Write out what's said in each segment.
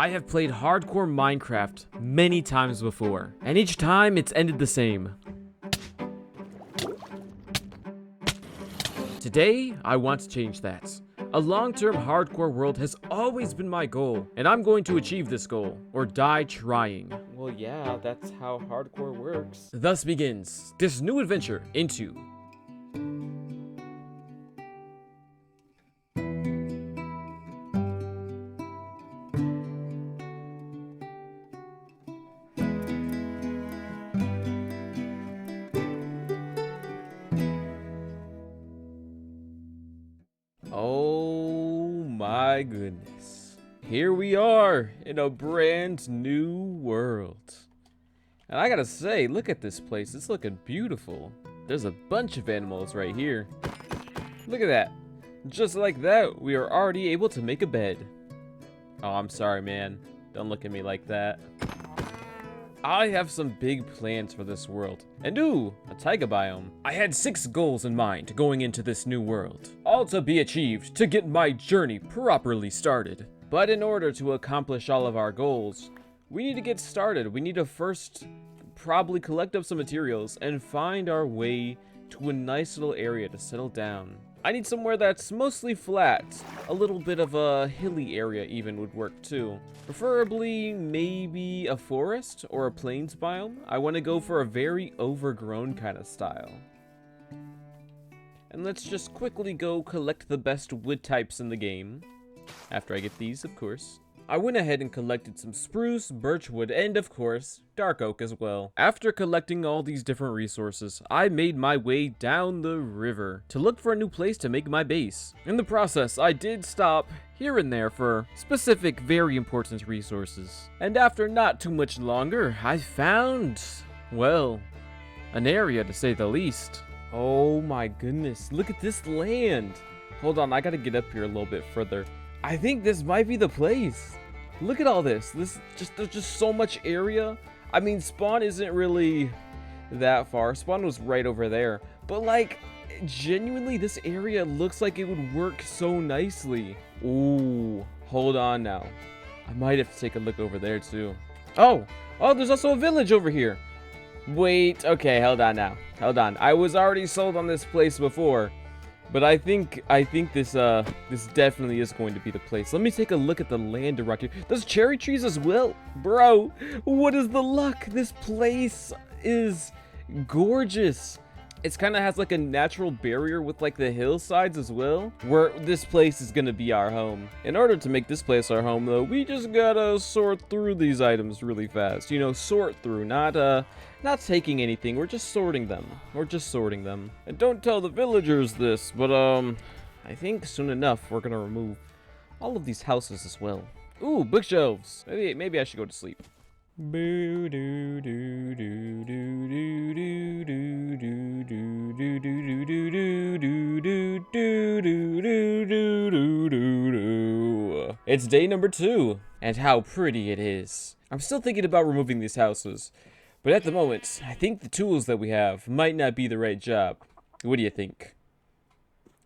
I have played hardcore Minecraft many times before, and each time it's ended the same. Today, I want to change that. A long-term hardcore world has always been my goal, and I'm going to achieve this goal, or die trying. Well, yeah, that's how hardcore works. Thus begins this new adventure into Oh my goodness. Here we are in a brand new world. And I gotta say, look at this place. It's looking beautiful. There's a bunch of animals right here. Look at that. Just like that, we are already able to make a bed. Oh, I'm sorry, man. Don't look at me like that. I have some big plans for this world. And ooh, a taiga biome. I had 6 goals in mind going into this new world. All to be achieved to get my journey properly started. But in order to accomplish all of our goals, we need to get started. We need to first probably collect up some materials and find our way to a nice little area to settle down. I need somewhere that's mostly flat. A little bit of a hilly area even would work too. Preferably maybe a forest or a plains biome. I want to go for a very overgrown kind of style. And let's just quickly go collect the best wood types in the game. After I get these, of course. I went ahead and collected some spruce, birchwood, and of course, dark oak as well. After collecting all these different resources, I made my way down the river to look for a new place to make my base. In the process, I did stop here and there for specific, very important resources. And after not too much longer, I found, well, an area to say the least. Oh my goodness, look at this land. Hold on, I gotta get up here a little bit further. I think this might be the place. Look at all this. There's just so much area. I mean, spawn isn't really that far. Spawn was right over there. But like, genuinely, this area looks like it would work so nicely. Ooh, hold on now. I might have to take a look over there too. Oh, there's also a village over here. Wait, okay, hold on now. Hold on. I was already sold on this place before. But I think this definitely is going to be the place. Let me take a look at the land around here. There's cherry trees as well. Bro, what is the luck? This place is gorgeous. It kind of has like a natural barrier with like the hillsides as well, where this place is going to be our home. In order to make this place our home though, we just gotta sort through these items really fast. You know, sort through, not taking anything. We're just sorting them. And don't tell the villagers this, but I think soon enough we're gonna remove all of these houses as well. Ooh, bookshelves. Maybe I should go to sleep. It's day number 2, and how pretty it is. I'm still thinking about removing these houses, but at the moment, I think the tools that we have might not be the right job. What do you think?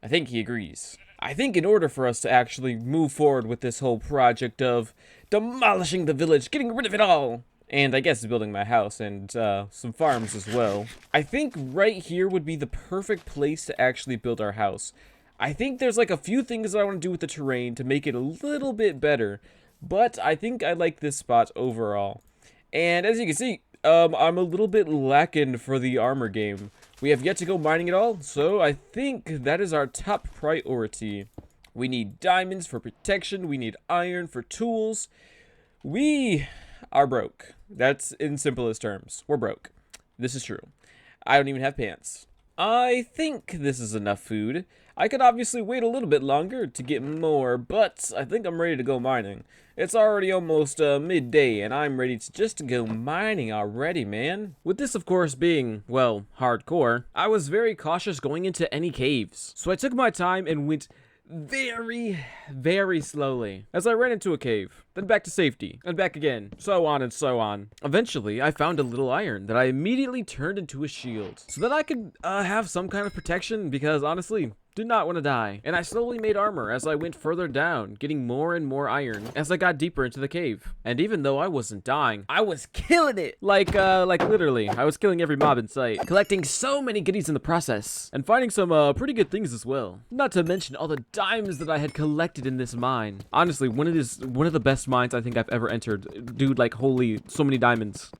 I think he agrees. I think in order for us to actually move forward with this whole project of demolishing the village, getting rid of it all, and I guess building my house and some farms as well, I think right here would be the perfect place to actually build our house. I think there's like a few things that I want to do with the terrain to make it a little bit better, but I think I like this spot overall. And as you can see, I'm a little bit lacking for the armor game. We have yet to go mining at all, so I think that is our top priority. We need diamonds for protection, we need iron for tools. We are broke. That's in simplest terms. We're broke. This is true. I don't even have pants. I think this is enough food. I could obviously wait a little bit longer to get more, but I think I'm ready to go mining. It's already almost midday, and I'm ready to just go mining already, man. With this, of course, being, well, hardcore, I was very cautious going into any caves. So I took my time and went very, very slowly as I ran into a cave, then back to safety, and back again, so on and so on. Eventually, I found a little iron that I immediately turned into a shield so that I could have some kind of protection, because honestly, Did not want to die. And I slowly made armor as I went further down, getting more and more iron as I got deeper into the cave. And even though I wasn't dying, I was killing it. Like literally, I was killing every mob in sight, collecting so many goodies in the process, and finding some pretty good things as well. Not to mention all the diamonds that I had collected in this mine. Honestly, one of the best mines I think I've ever entered. Dude, like, holy, so many diamonds.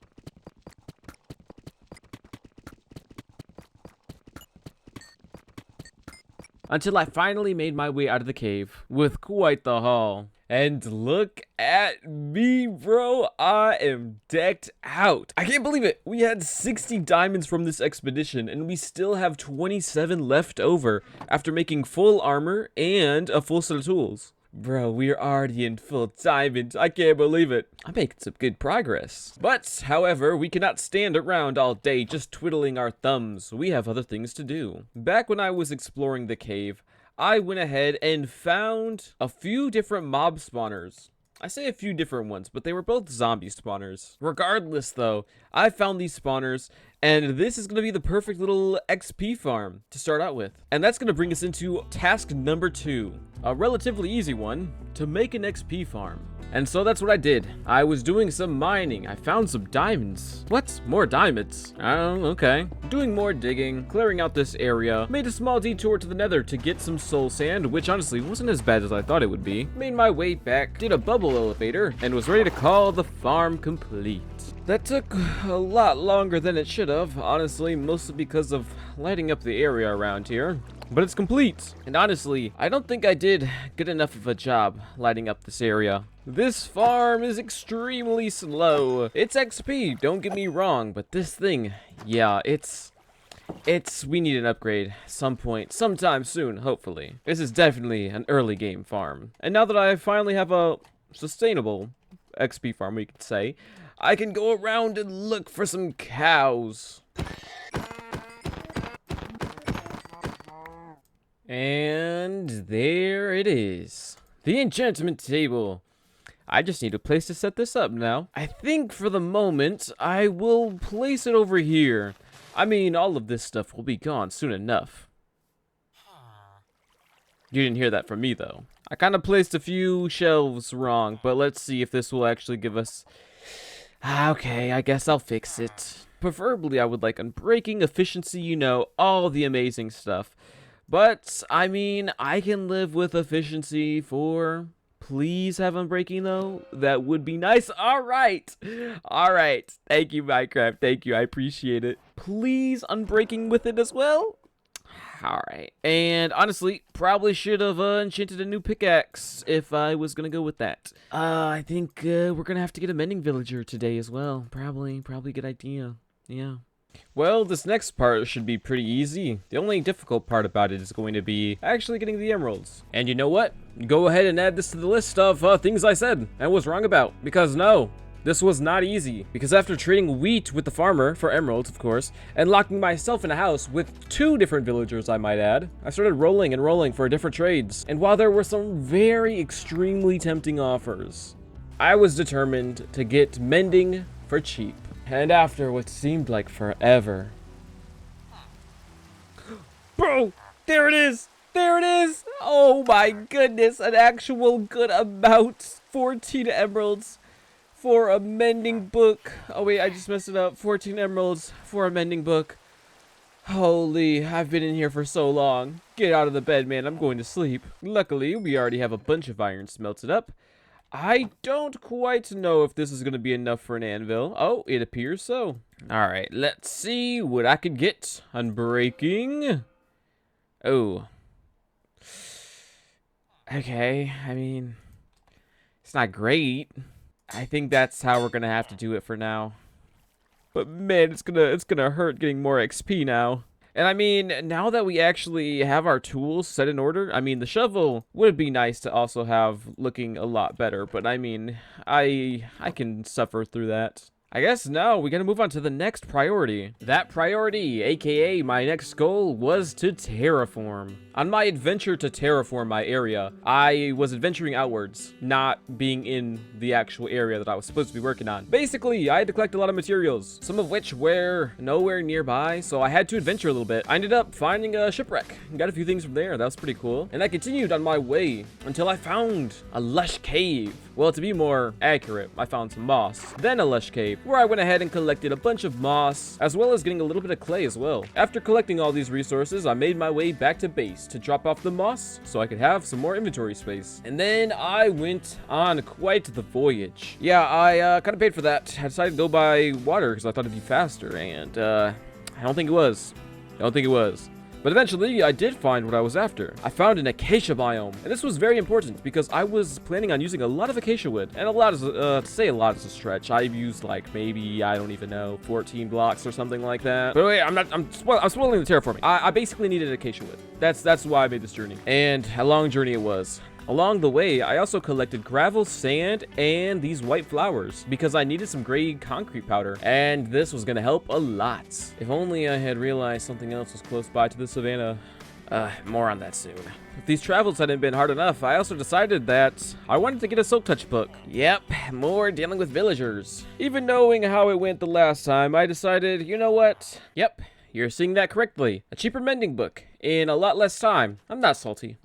Until I finally made my way out of the cave with quite the haul. And look at me, bro. I am decked out. I can't believe it. We had 60 diamonds from this expedition, and we still have 27 left over after making full armor and a full set of tools. Bro, we're already in full diamond. I can't believe it. I'm making some good progress. But, however, we cannot stand around all day just twiddling our thumbs. We have other things to do. Back when I was exploring the cave, I went ahead and found a few different mob spawners. I say a few different ones, but they were both zombie spawners. Regardless, though, I found these spawners, and this is going to be the perfect little XP farm to start out with. And that's going to bring us into task number 2, a relatively easy one, to make an XP farm. And so that's what I did. I was doing some mining. I found some diamonds. What? More diamonds? Oh, okay. Doing more digging, clearing out this area. Made a small detour to the Nether to get some soul sand, which honestly wasn't as bad as I thought it would be. Made my way back, did a bubble elevator, and was ready to call the farm complete. That took a lot longer than it should have, honestly, mostly because of lighting up the area around here. But it's complete. And honestly, I don't think I did good enough of a job lighting up this area. This farm is extremely slow. It's XP, don't get me wrong, but this thing, yeah, we need an upgrade some point, sometime soon, hopefully. This is definitely an early game farm. And now that I finally have a sustainable XP farm, we could say, I can go around and look for some cows. And there it is. The enchantment table. I just need a place to set this up now. I think for the moment, I will place it over here. I mean, all of this stuff will be gone soon enough. You didn't hear that from me, though. I kind of placed a few shelves wrong, but let's see if this will actually give us... Okay, I guess I'll fix it. Preferably, I would like unbreaking, efficiency, you know, all the amazing stuff. But, I mean, I can live with efficiency for... Please have unbreaking, though. That would be nice. All right. All right. Thank you, Minecraft. Thank you. I appreciate it. Please unbreaking with it as well. All right. And honestly, probably should have enchanted a new pickaxe if I was going to go with that. I think we're going to have to get a mending villager today as well. Probably a good idea. Yeah. Well, this next part should be pretty easy. The only difficult part about it is going to be actually getting the emeralds. And you know what? Go ahead and add this to the list of things I said and was wrong about. Because no, this was not easy. Because after trading wheat with the farmer for emeralds, of course, and locking myself in a house with 2 different villagers, I might add, I started rolling and rolling for different trades. And while there were some very extremely tempting offers, I was determined to get mending for cheap. And after what seemed like forever... Bro! There it is! There it is! Oh my goodness! An actual good amount! 14 emeralds for a mending book. Oh wait, I just messed it up. 14 emeralds for a mending book. Holy, I've been in here for so long. Get out of the bed, man. I'm going to sleep. Luckily, we already have a bunch of iron smelted up. I don't quite know if this is going to be enough for an anvil. Oh, it appears so. All right, let's see what I could get. Unbreaking. Oh. Okay, I mean, it's not great. I think that's how we're going to have to do it for now. But man, it's gonna hurt getting more XP now. And I mean, now that we actually have our tools set in order, I mean, the shovel would be nice to also have looking a lot better. But I mean, I can suffer through that. I guess now we gotta move on to the next priority. That priority, aka my next goal, was to terraform. On my adventure to terraform my area, I was adventuring outwards, not being in the actual area that I was supposed to be working on. Basically, I had to collect a lot of materials, some of which were nowhere nearby, so I had to adventure a little bit. I ended up finding a shipwreck and got a few things from there. That was pretty cool. And I continued on my way until I found a lush cave. Well, to be more accurate, I found some moss, then a lush cave, where I went ahead and collected a bunch of moss, as well as getting a little bit of clay as well. After collecting all these resources, I made my way back to base to drop off the moss so I could have some more inventory space. And then I went on quite the voyage. Yeah, I kind of paid for that. I decided to go by water because I thought it'd be faster, and I don't think it was. But eventually, I did find what I was after. I found an acacia biome, and this was very important because I was planning on using a lot of acacia wood. And a lot is, to say a lot is a stretch. I've used like maybe, I don't even know, 14 blocks or something like that. But wait, I'm spoiling the terraforming. I basically needed acacia wood. That's why I made this journey. And a long journey it was. Along the way, I also collected gravel, sand, and these white flowers because I needed some gray concrete powder, and this was gonna help a lot. If only I had realized something else was close by to the savannah. More on that soon. If these travels hadn't been hard enough, I also decided that I wanted to get a silk touch book. Yep, more dealing with villagers. Even knowing how it went the last time, I decided, you know what? Yep, you're seeing that correctly. A cheaper mending book in a lot less time. I'm not salty.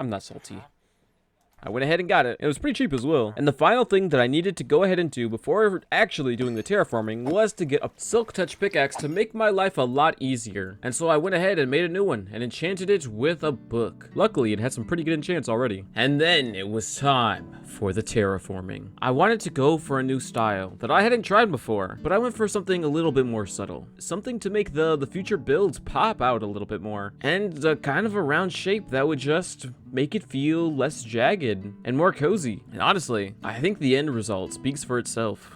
I went ahead and got it. It was pretty cheap as well. And the final thing that I needed to go ahead and do before actually doing the terraforming was to get a silk touch pickaxe to make my life a lot easier. And so I went ahead and made a new one and enchanted it with a book. Luckily, it had some pretty good enchants already. And then it was time for the terraforming. I wanted to go for a new style that I hadn't tried before, but I went for something a little bit more subtle. Something to make the future builds pop out a little bit more. And kind of a round shape that would just make it feel less jagged and more cozy. And honestly, I think the end result speaks for itself.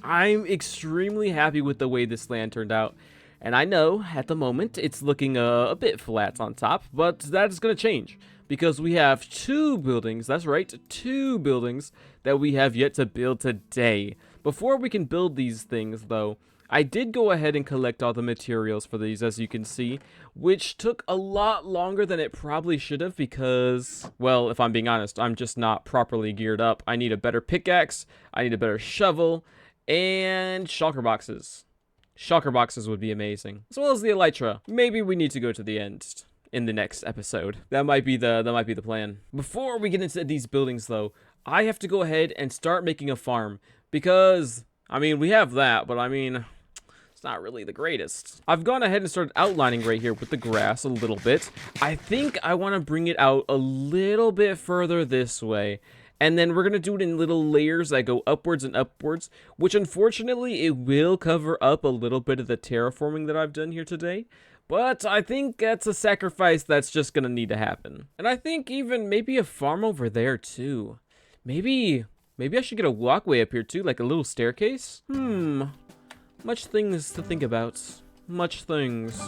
I'm extremely happy with the way this land turned out. And I know, at the moment, it's looking a bit flat on top, but that's going to change. Because we have 2 buildings, that's right, 2 buildings that we have yet to build today. Before we can build these things, though, I did go ahead and collect all the materials for these, as you can see, which took a lot longer than it probably should have because, well, if I'm being honest, I'm just not properly geared up. I need a better pickaxe, I need a better shovel, and shulker boxes. Shulker boxes would be amazing, as well as the elytra. Maybe we need to go to the end in the next episode. That might be the plan. Before we get into these buildings, though, I have to go ahead and start making a farm because, I mean, we have that, but I mean, it's not really the greatest. I've gone ahead and started outlining right here with the grass a little bit. I think I want to bring it out a little bit further this way. And then we're going to do it in little layers that go upwards and upwards, which unfortunately it will cover up a little bit of the terraforming that I've done here today. But I think that's a sacrifice that's just going to need to happen. And I think even maybe a farm over there too. Maybe I should get a walkway up here too, like a little staircase. Much things to think about. Much things.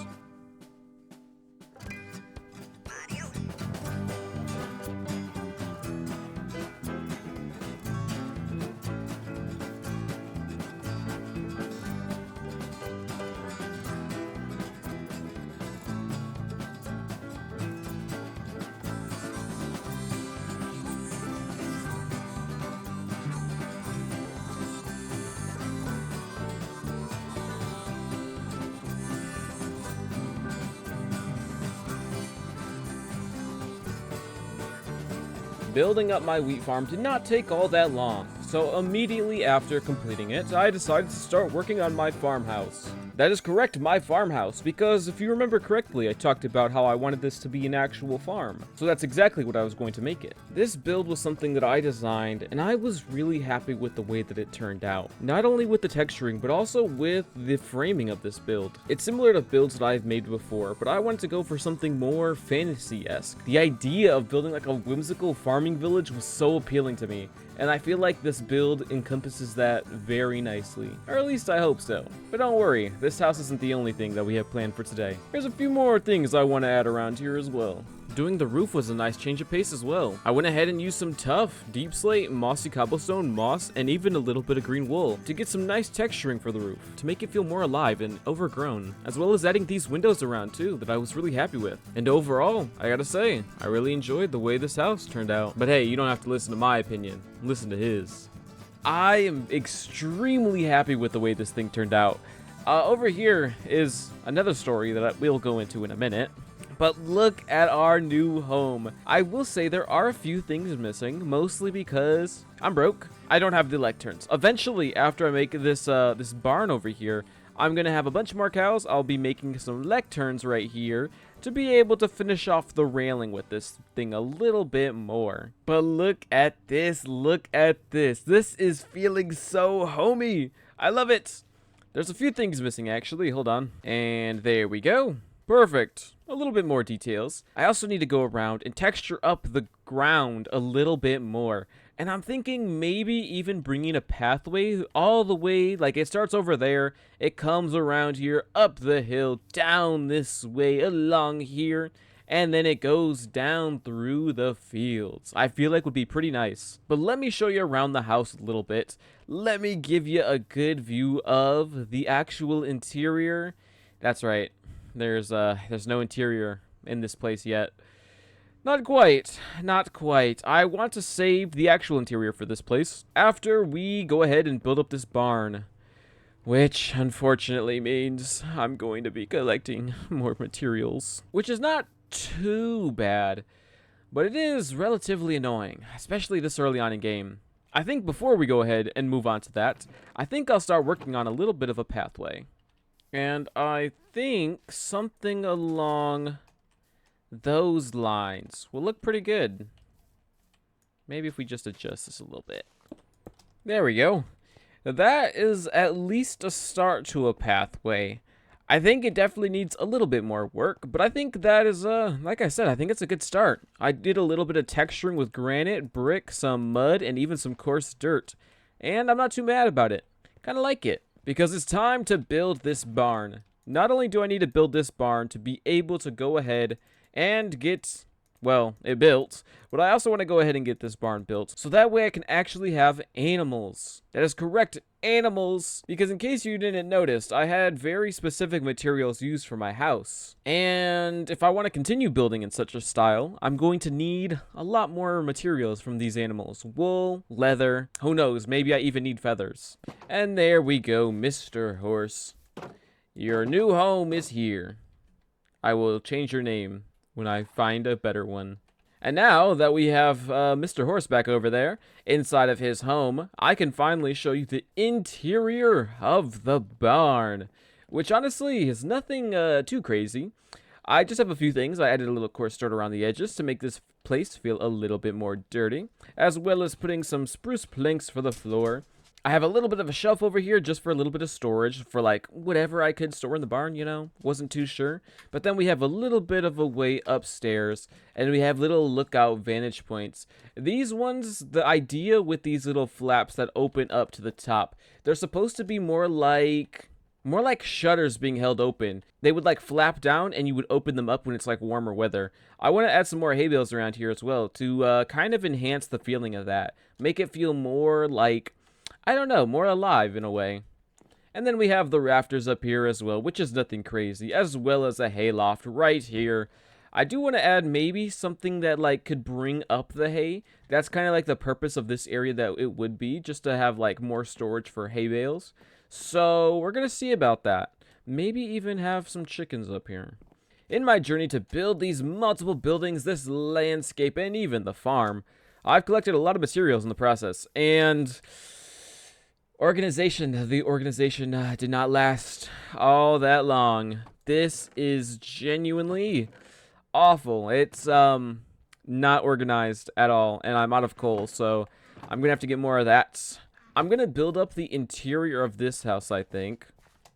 Building up my wheat farm did not take all that long, so immediately after completing it, I decided to start working on my farmhouse. That is correct, my farmhouse, because if you remember correctly, I talked about how I wanted this to be an actual farm. So that's exactly what I was going to make it. This build was something that I designed, and I was really happy with the way that it turned out. Not only with the texturing, but also with the framing of this build. It's similar to builds that I've made before, but I wanted to go for something more fantasy-esque. The idea of building like a whimsical farming village was so appealing to me, and I feel like this build encompasses that very nicely. Or at least I hope so. But don't worry, this house isn't the only thing that we have planned for today. There's a few more things I want to add around here as well. Doing the roof was a nice change of pace as well. I went ahead and used some tough, deep slate, mossy cobblestone, moss, and even a little bit of green wool to get some nice texturing for the roof, to make it feel more alive and overgrown, as well as adding these windows around too that I was really happy with. And overall, I gotta say, I really enjoyed the way this house turned out. But hey, you don't have to listen to my opinion, listen to his. I am extremely happy with the way this thing turned out. Over here is another story that we'll go into in a minute. But look at our new home. I will say there are a few things missing, mostly because I'm broke. I don't have the lecterns. Eventually, after I make this this barn over here, I'm gonna have a bunch more cows. I'll be making some lecterns right here to be able to finish off the railing with this thing a little bit more. But look at this, look at this. This is feeling so homey. I love it. There's a few things missing actually, hold on. And there we go. Perfect. A little bit more details. I also need to go around and texture up the ground a little bit more. And I'm thinking maybe even bringing a pathway all the way, like it starts over there, it comes around here, up the hill, down this way, along here, and then it goes down through the fields. I feel like would be pretty nice. But let me show you around the house a little bit. Let me give you a good view of the actual interior. That's right. There's no interior in this place yet. Not quite. Not quite. I want to save the actual interior for this place after we go ahead and build up this barn. Which, unfortunately, means I'm going to be collecting more materials. Which is not too bad, but it is relatively annoying, especially this early on in game. I think before we go ahead and move on to that, I think I'll start working on a little bit of a pathway. And I think something along those lines will look pretty good. Maybe if we just adjust this a little bit. There we go. That is at least a start to a pathway. I think it definitely needs a little bit more work, but I think that is, like I said, I think it's a good start. I did a little bit of texturing with granite, brick, some mud, and even some coarse dirt. And I'm not too mad about it. Kind of like it. Because it's time to build this barn. Not only do I need to build this barn to be able to go ahead and get, well, it built, but I also want to go ahead and get this barn built so that way I can actually have animals. That is correct, animals. Because in case you didn't notice, I had very specific materials used for my house. And if I want to continue building in such a style, I'm going to need a lot more materials from these animals. Wool, leather, who knows, maybe I even need feathers. And there we go, Mr. Horse. Your new home is here. I will change your name when I find a better one. And now that we have Mr. Horse back over there, inside of his home, I can finally show you the interior of the barn. Which honestly is nothing too crazy. I just have a few things. I added a little coarse dirt around the edges to make this place feel a little bit more dirty. As well as putting some spruce planks for the floor. I have a little bit of a shelf over here just for a little bit of storage for like whatever I could store in the barn, you know, wasn't too sure. But then we have a little bit of a way upstairs and we have little lookout vantage points. These ones, the idea with these little flaps that open up to the top, they're supposed to be more like shutters being held open. They would like flap down and you would open them up when it's like warmer weather. I want to add some more hay bales around here as well to kind of enhance the feeling of that. Make it feel more like, I don't know, more alive in a way. And then we have the rafters up here as well, which is nothing crazy, as well as a hayloft right here. I do want to add maybe something that like could bring up the hay. That's kind of like the purpose of this area that it would be, just to have like more storage for hay bales. So we're going to see about that. Maybe even have some chickens up here. In my journey to build these multiple buildings, this landscape, and even the farm, I've collected a lot of materials in the process, and Organization. The organization did not last all that long. This is genuinely awful. It's not organized at all, and I'm out of coal, so I'm gonna have to get more of that. I'm gonna build up the interior of this house, I think,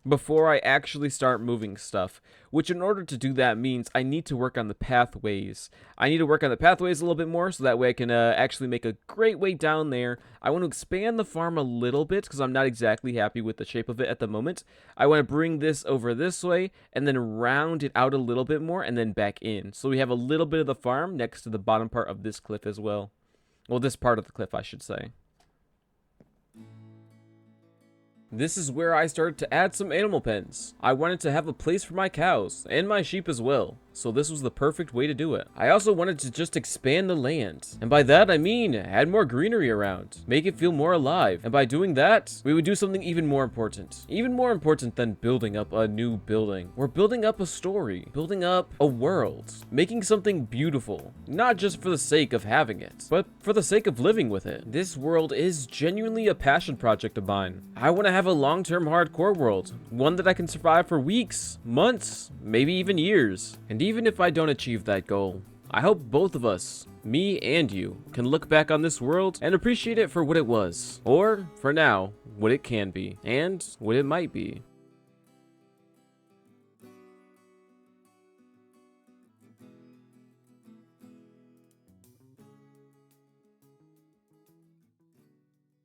before I actually start moving stuff, which in order to do that means I need to work on the pathways. I need to work on the pathways a little bit more so that way I can actually make a great way down there. I want to expand the farm a little bit because I'm not exactly happy with the shape of it at the moment. I want to bring this over this way and then round it out a little bit more and then back in. So we have a little bit of the farm next to the bottom part of this cliff as well. Well, this part of the cliff, I should say. This is where I started to add some animal pens. I wanted to have a place for my cows, and my sheep as well, so this was the perfect way to do it. I also wanted to just expand the land, and by that I mean add more greenery around, make it feel more alive, and by doing that, we would do something even more important than building up a new building. We're building up a story, building up a world, making something beautiful, not just for the sake of having it, but for the sake of living with it. This world is genuinely a passion project of mine. I want to have a long-term hardcore world, one that I can survive for weeks, months, maybe even years. And even if I don't achieve that goal, I hope both of us, me and you, can look back on this world and appreciate it for what it was, or, for now, what it can be, and what it might be.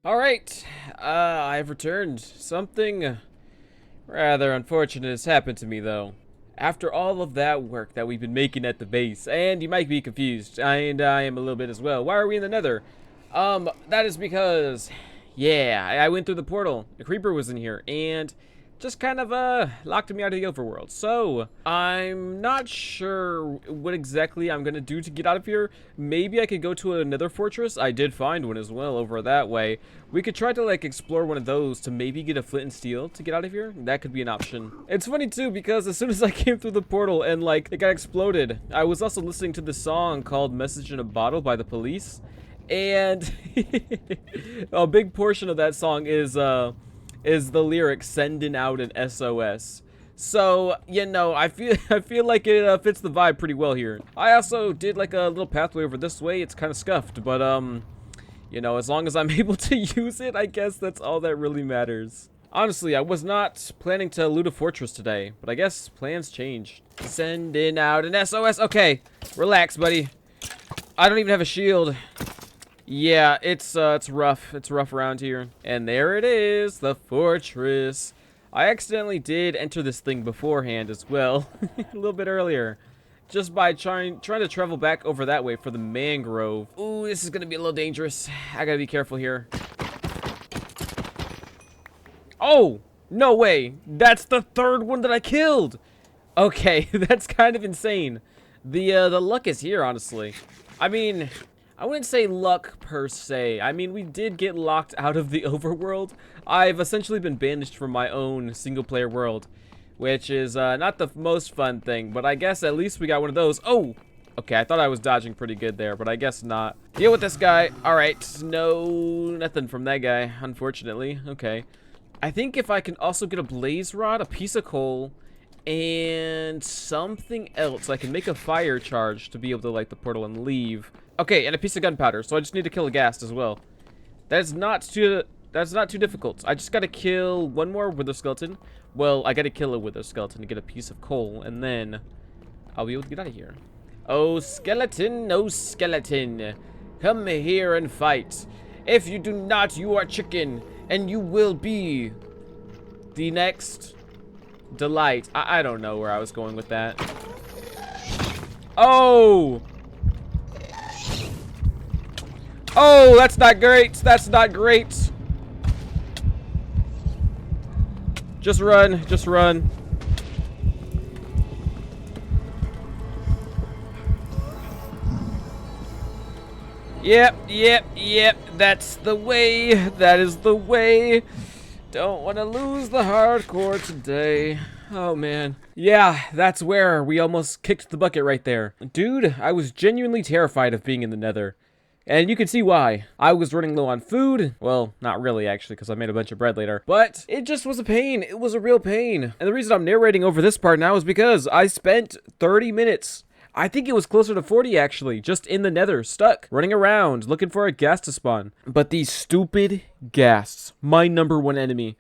Alright, I've returned. Something rather unfortunate has happened to me, though. After all of that work that we've been making at the base, and you might be confused, and I am a little bit as well. Why are we in the Nether? That is because, yeah, I went through the portal. A creeper was in here, and just kind of locked me out of the overworld. So I'm not sure what exactly I'm gonna do to get out of here. Maybe I could go to another fortress. I did find one as well over that way. We could try to like explore one of those to maybe get a flint and steel to get out of here. That could be an option. It's funny too because as soon as I came through the portal and like it got exploded, I was also listening to the song called Message in a Bottle by the Police, and a big portion of that song is the lyric sending out an SOS. So, you know, I feel like it fits the vibe pretty well here. I also did like a little pathway over this way. It's kind of scuffed, but you know, as long as I'm able to use it, I guess that's all that really matters. Honestly, I was not planning to loot a fortress today, but I guess plans changed. Sending out an SOS. Okay, relax, buddy. I don't even have a shield. Yeah, it's rough. It's rough around here. And there it is, the fortress. I accidentally did enter this thing beforehand as well, a little bit earlier, just by trying to travel back over that way for the mangrove. Ooh, this is gonna be a little dangerous. I gotta be careful here. Oh, no way. That's the third one that I killed. Okay, that's kind of insane. The luck is here, honestly. I mean, I wouldn't say luck per se. I mean, we did get locked out of the overworld. I've essentially been banished from my own single-player world, which is not the most fun thing, but I guess at least we got one of those. Oh! Okay, I thought I was dodging pretty good there, but I guess not. Deal with this guy. Alright, no, nothing from that guy, unfortunately. Okay. I think if I can also get a blaze rod, a piece of coal, and something else, I can make a fire charge to be able to light the portal and leave. Okay, and a piece of gunpowder, so I just need to kill a ghast as well. That's not too difficult. I just gotta kill one more wither skeleton. Well, I gotta kill a wither skeleton to get a piece of coal, and then I'll be able to get out of here. Oh, skeleton, come here and fight. If you do not, you are chicken, and you will be the next delight. I don't know where I was going with that. Oh! Oh, that's not great. That's not great. Just run. Just run. Yep. That's the way. That is the way. Don't want to lose the hardcore today. Oh, man. Yeah, that's where we almost kicked the bucket right there. Dude, I was genuinely terrified of being in the Nether. And you can see why. I was running low on food. Well, not really, actually, because I made a bunch of bread later. But it just was a pain. It was a real pain. And the reason I'm narrating over this part now is because I spent 30 minutes. I think it was closer to 40, actually, just in the nether, stuck, running around, looking for a ghast to spawn. But these stupid ghasts, my number one enemy,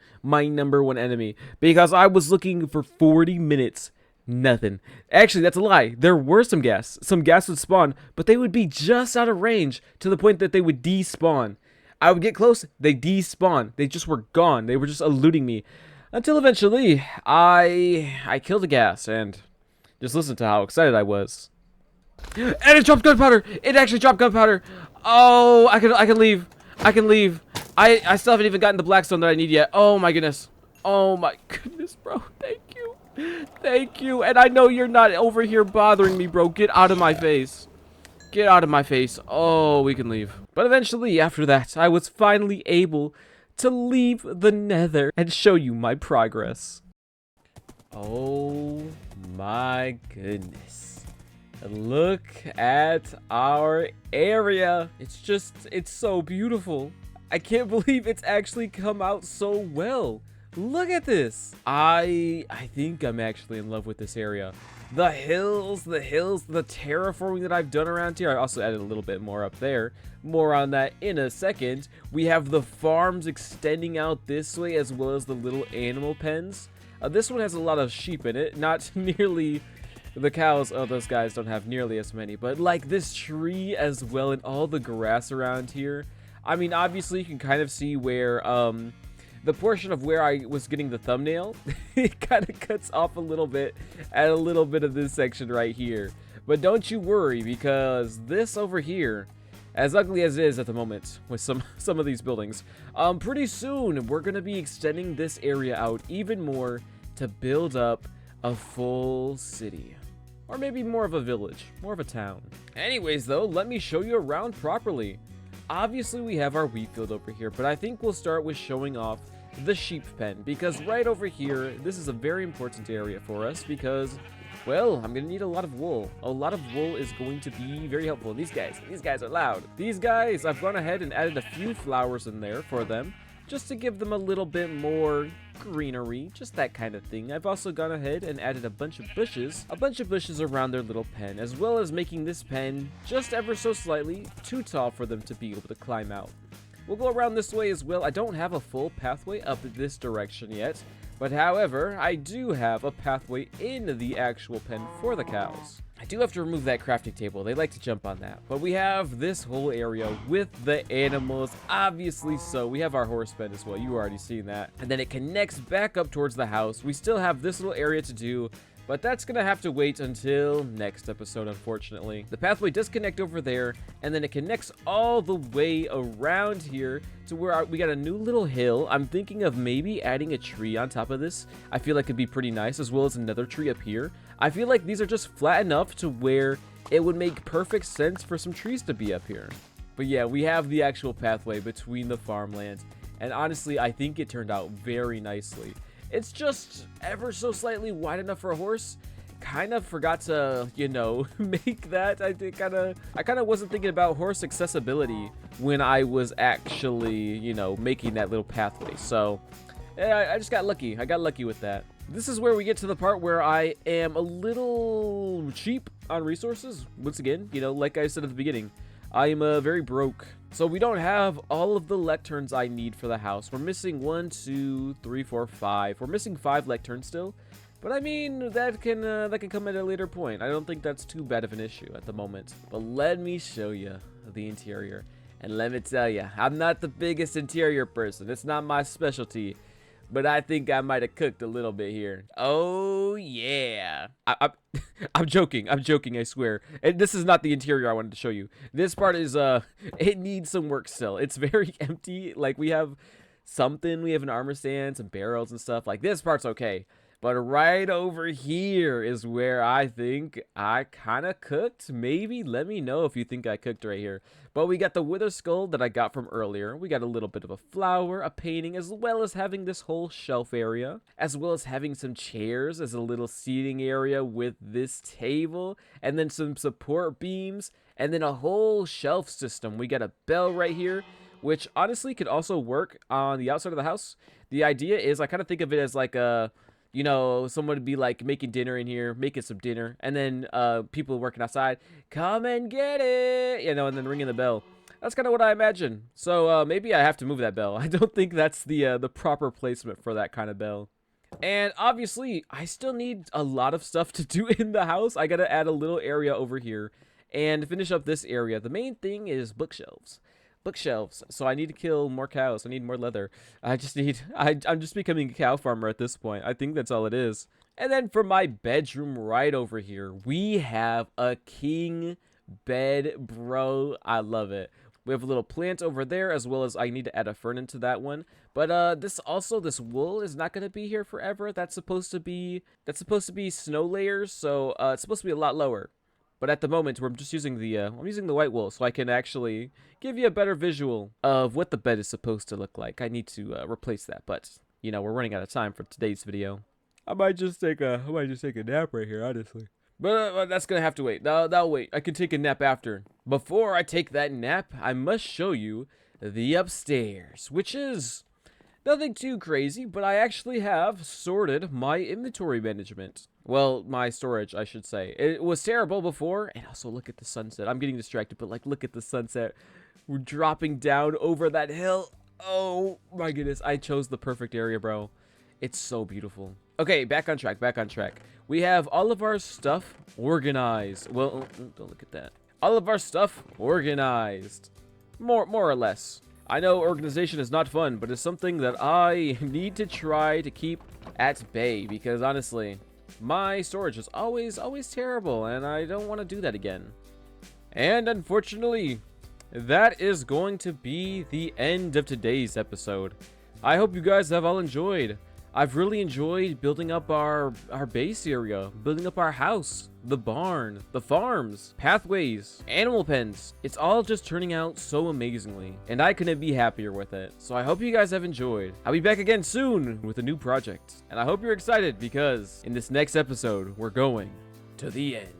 because I was looking for 40 minutes. Nothing. Actually, that's a lie. There were some ghasts. Some ghasts would spawn, but they would be just out of range to the point that they would despawn. I would get close, they despawn. They just were gone. They were just eluding me. Until eventually, I killed a ghast, and just listen to how excited I was. And it dropped gunpowder! It actually dropped gunpowder! Oh, I can leave. I can leave. I still haven't even gotten the blackstone that I need yet. Oh my goodness. Oh my goodness, bro. Thank you. Thank you. And I know you're not over here bothering me, bro. Get out of my face. Get out of my face. Oh, we can leave. But eventually, after that, I was finally able to leave the nether and show you my progress. Oh my goodness. Look at our area. It's so beautiful. I can't believe it's actually come out so well. Look at this. I think I'm actually in love with this area. The hills, the terraforming that I've done around here. I also added a little bit more up there. More on that in a second. We have the farms extending out this way, as well as the little animal pens. This one has a lot of sheep in it. Not nearly the cows. Oh, those guys don't have nearly as many. But like this tree as well, and all the grass around here. I mean, obviously you can kind of see where the portion of where I was getting the thumbnail, it kind of cuts off a little bit at a little bit of this section right here. But don't you worry, because this over here, as ugly as it is at the moment with some of these buildings, pretty soon we're going to be extending this area out even more to build up a full city. Or maybe more of a village, more of a town. Anyways though, let me show you around properly. Obviously we have our wheat field over here, but I think we'll start with showing off the sheep pen, because right over here, this is a very important area for us, because, well, I'm gonna need a lot of wool. A lot of wool is going to be very helpful. These guys are loud. These guys, I've gone ahead and added a few flowers in there for them, just to give them a little bit more greenery, just that kind of thing. I've also gone ahead and added a bunch of bushes around their little pen, as well as making this pen just ever so slightly too tall for them to be able to climb out. We'll go around this way as well. I don't have a full pathway up this direction yet, but however, I do have a pathway in the actual pen for the cows. I do have to remove that crafting table. They like to jump on that. But we have this whole area with the animals, obviously so. We have our horse pen as well. You already seen that. And then it connects back up towards the house. We still have this little area to do, but that's gonna have to wait until next episode, unfortunately. The pathway does connect over there, and then it connects all the way around here to where we got a new little hill. I'm thinking of maybe adding a tree on top of this. I feel like it'd be pretty nice, as well as another tree up here. I feel like these are just flat enough to where it would make perfect sense for some trees to be up here. But yeah, we have the actual pathway between the farmlands, and honestly, I think it turned out very nicely. It's just ever so slightly wide enough for a horse. Kind of forgot to, you know, make that. I kind of wasn't thinking about horse accessibility when I was actually, you know, making that little pathway. So, yeah, I just got lucky. I got lucky with that. This is where we get to the part where I am a little cheap on resources. Once again, you know, like I said at the beginning, I am very broke. So we don't have all of the lecterns I need for the house. We're missing 1, 2, 3, 4, 5. We're missing 5 lecterns still. But I mean, that can come at a later point. I don't think that's too bad of an issue at the moment. But let me show you the interior. And let me tell you, I'm not the biggest interior person. It's not my specialty. But I think I might have cooked a little bit here. Oh, yeah. I'm joking, I swear. And this is not the interior I wanted to show you. This part is, it needs some work still. It's very empty. Like, we have something. We have an armor stand, some barrels and stuff. Like, this part's okay. But right over here is where I think I kind of cooked. Maybe let me know if you think I cooked right here. But we got the wither skull that I got from earlier. We got a little bit of a flower, a painting, as well as having this whole shelf area, as well as having some chairs as a little seating area with this table, and then some support beams, and then a whole shelf system. We got a bell right here, which honestly could also work on the outside of the house. The idea is I kind of think of it as like a, you know, someone would be like making dinner in here, making some dinner, and then people working outside, come and get it, you know, and then ringing the bell. That's kind of what I imagine. So maybe I have to move that bell. I don't think that's the proper placement for that kind of bell. And obviously, I still need a lot of stuff to do in the house. I gotta add a little area over here and finish up this area. The main thing is bookshelves. Bookshelves. So I need to kill more cows. I need more leather. I'm just becoming a cow farmer at this point. I think that's all it is. And then for my bedroom right over here, we have a king bed, bro. I love it. We have a little plant over there, as well as I need to add a fern into that one. But this wool is not going to be here forever. That's supposed to be snow layers, so it's supposed to be a lot lower. But at the moment, we're just using I'm using the white wool, so I can actually give you a better visual of what the bed is supposed to look like. I need to replace that, but you know, we're running out of time for today's video. I might just take a nap right here, honestly. But that's gonna have to wait. That'll wait. I can take a nap after. Before I take that nap, I must show you the upstairs, which is nothing too crazy, but I actually have sorted my inventory management. Well, my storage, I should say. It was terrible before, and also look at the sunset. I'm getting distracted, but like, look at the sunset. We're dropping down over that hill. Oh my goodness, I chose the perfect area, bro. It's so beautiful. Okay, back on track, back on track. We have all of our stuff organized. Well, don't look at that. All of our stuff organized. More or less. I know organization is not fun, but it's something that I need to try to keep at bay, because honestly, my storage is always terrible, and I don't want to do that again. And unfortunately, that is going to be the end of today's episode. I hope you guys have all enjoyed. I've really enjoyed building up our base area, building up our house, the barn, the farms, pathways, animal pens. It's all just turning out so amazingly, and I couldn't be happier with it. So I hope you guys have enjoyed. I'll be back again soon with a new project, and I hope you're excited because in this next episode, we're going to the end.